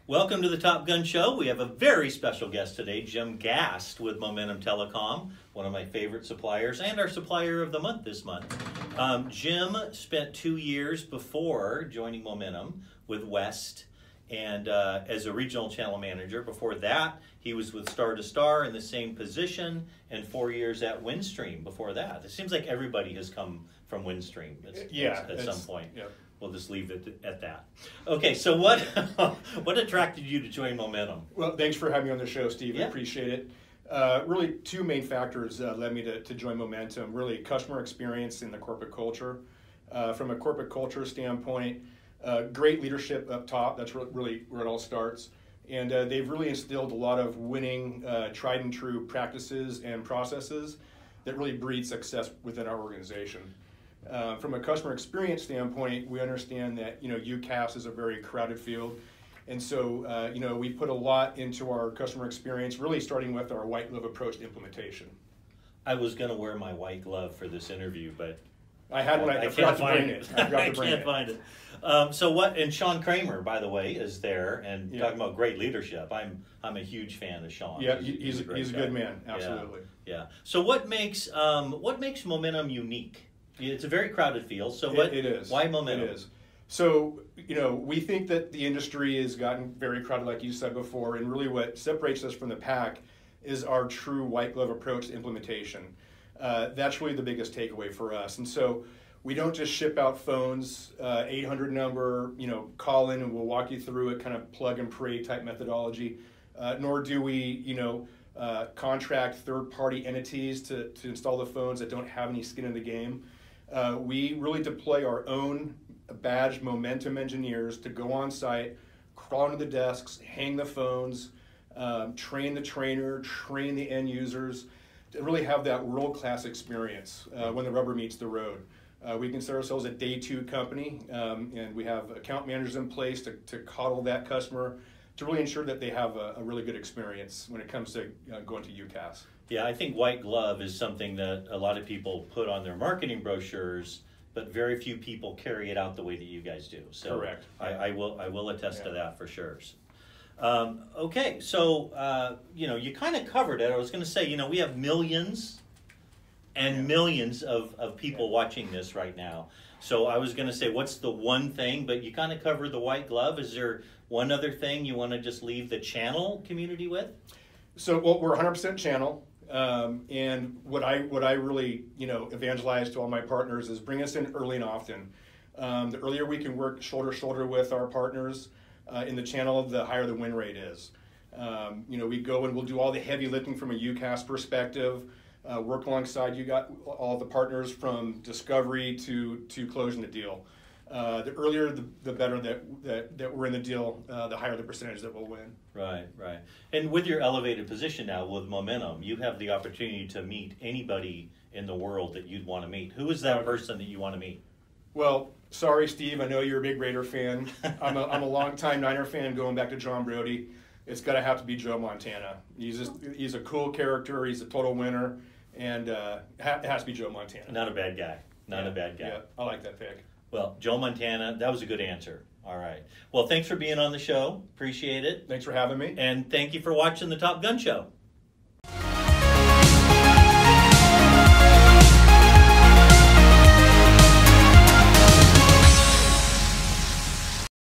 Welcome to the Top Gun Show. We have a very special guest today, Jim Gast with Momentum Telecom, one of my favorite suppliers and our supplier of the month this month. Jim spent 2 years before joining Momentum with West and as a regional channel manager. Before that, he was with Star to Star in the same position and 4 years at Windstream before that. It seems like everybody has come from Windstream at some point. Yep. We'll just leave it at that. Okay, so what what attracted you to join Momentum? Well, thanks for having me on the show, Steve. Yeah. I appreciate it. Really, two main factors led me to join Momentum. Really, customer experience and the corporate culture. From a corporate culture standpoint, great leadership up top. That's really where it all starts. And they've really instilled a lot of winning, tried and true practices and processes that really breed success within our organization. From a customer experience standpoint, we understand that UCaaS is a very crowded field, and so we put a lot into our customer experience, really starting with our white glove approach to implementation. I was going to wear my white glove for this interview, but I had one. I forgot to bring it. I can't find it. So what? And Sean Kramer, by the way, is there, and talking about great leadership. I'm a huge fan of Sean. Yeah, he's a good man. Absolutely. Yeah. So what makes Momentum unique? It's a very crowded field. So what? It is. Why Momentum? It is. So we think that the industry has gotten very crowded, like you said before, and really what separates us from the pack is our true white glove approach to implementation. That's really the biggest takeaway for us. And so we don't just ship out phones, 800 number, call in and we'll walk you through it, kind of plug and pray type methodology. Nor do we, contract third-party entities to install the phones that don't have any skin in the game. We really deploy our own badged Momentum engineers to go on site, crawl into the desks, hang the phones, train the trainer, train the end users, to really have that world-class experience when the rubber meets the road. We consider ourselves a day two company, and we have account managers in place to coddle that customer to really ensure that they have a really good experience when it comes to going to UCaaS. Yeah, I think white glove is something that a lot of people put on their marketing brochures, but very few people carry it out the way that you guys do. So correct. I will attest to that for sure. Okay, so you kind of covered it. I was going to say, we have millions and millions of people watching this right now. So I was going to say, what's the one thing? But you kind of covered the white glove. Is there one other thing you want to just leave the channel community with? So we're 100% channel. And what I really evangelize to all my partners is bring us in early and often. The earlier we can work shoulder to shoulder with our partners in the channel, the higher the win rate is. We go and we'll do all the heavy lifting from a UCaaS perspective. Work alongside you got all the partners from discovery to closing the deal. The earlier, the better that we're in the deal, the higher the percentage that we'll win. Right. And with your elevated position now with Momentum, you have the opportunity to meet anybody in the world that you'd want to meet. Who is that person that you want to meet? Well, sorry, Steve. I know you're a big Raider fan. I'm a longtime Niner fan going back to John Brody. It's got to have to be Joe Montana. He's a cool character. He's a total winner. And it has to be Joe Montana. Not a bad guy. Not a bad guy. Yeah, I like that pick. Well, Joe Montana, that was a good answer. All right. Well, thanks for being on the show. Appreciate it. Thanks for having me. And thank you for watching the Top Gun Show.